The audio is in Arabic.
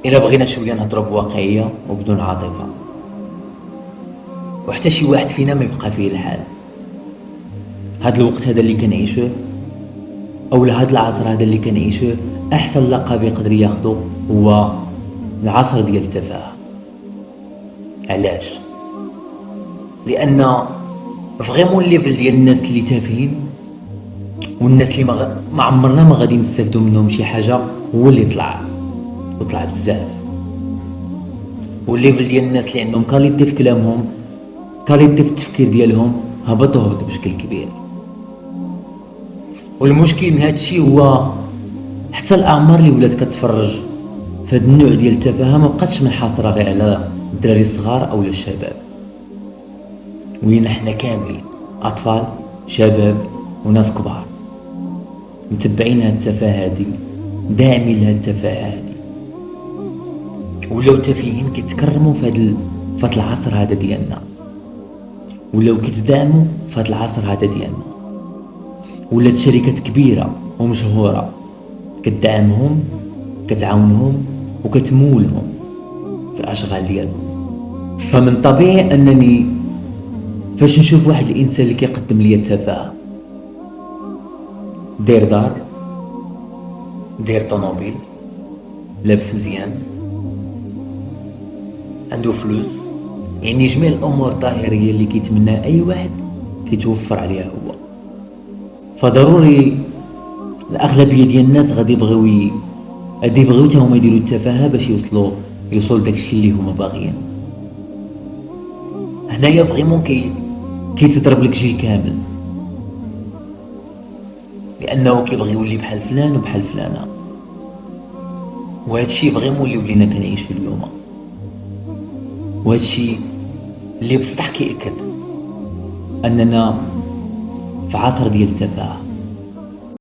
الا بغينا شويه نهضروا بواقعيه وبدون عاطفه، وحتى شي واحد فينا ما يبقى فيه الحال. هاد الوقت هذا اللي كنعيشوه، اولا هاد العصر هذا اللي كنعيشوه، احسن لقب يقدر ياخدو هو العصر ديال التفاهه. علاش؟ لان فريمون الليفل ديال الناس اللي تافهين والناس اللي ما عمرنا ما غادي نستافدوا منهم شي حاجه هو اللي طلع، وطلع بزاف. والليفل ديال الناس اللي عندهم كاليتي في كلامهم، كاليتي في التفكير ديالهم، هبط بشكل كبير. والمشكل من هادشي هو حتى الاعمار اللي ولات كتفرج في هاد النوع ديال التفاهه ما بقاتش منحصره غير على الدراري الصغار او الشباب، وين حنا كاملين اطفال شباب وناس كبار متبعين هاد التفاهه هادي، داعمين لهاد التفاهه هادي، ولاو تافهين كيتكرموا في هاد العصر هذا ديالنا، ولاو كيتدعموا في هاد العصر هذا ديالنا. ولات شركات كبيره ومشهوره كتدعمهم، كتعاونهم وكتمولهم في الاشغال ديالهم. فمن طبيعي انني فاش نشوف واحد الانسان اللي كيقدم لي التفاهه، داير دار، داير طوموبيل، لابس مزيان، عنده فلوس، يعني جميع الامور الظاهريه اللي كيتمناها اي واحد كيتوفر عليها هو، فضروري الاغلبيه ديال الناس غادي يبغيو حتى هما يديروا التفاهه باش يوصلوا داكشي اللي هما باغيين. هنايا فريمون كيتضرب لك جيل كامل، لانه كيبغي يولي بحال فلان وبحال فلانه. وهادشي فريمون اللي ولينا كنعيشو اليوم، وهادشي اللي بصح كيأكد اننا في عصر ديال التفاهه.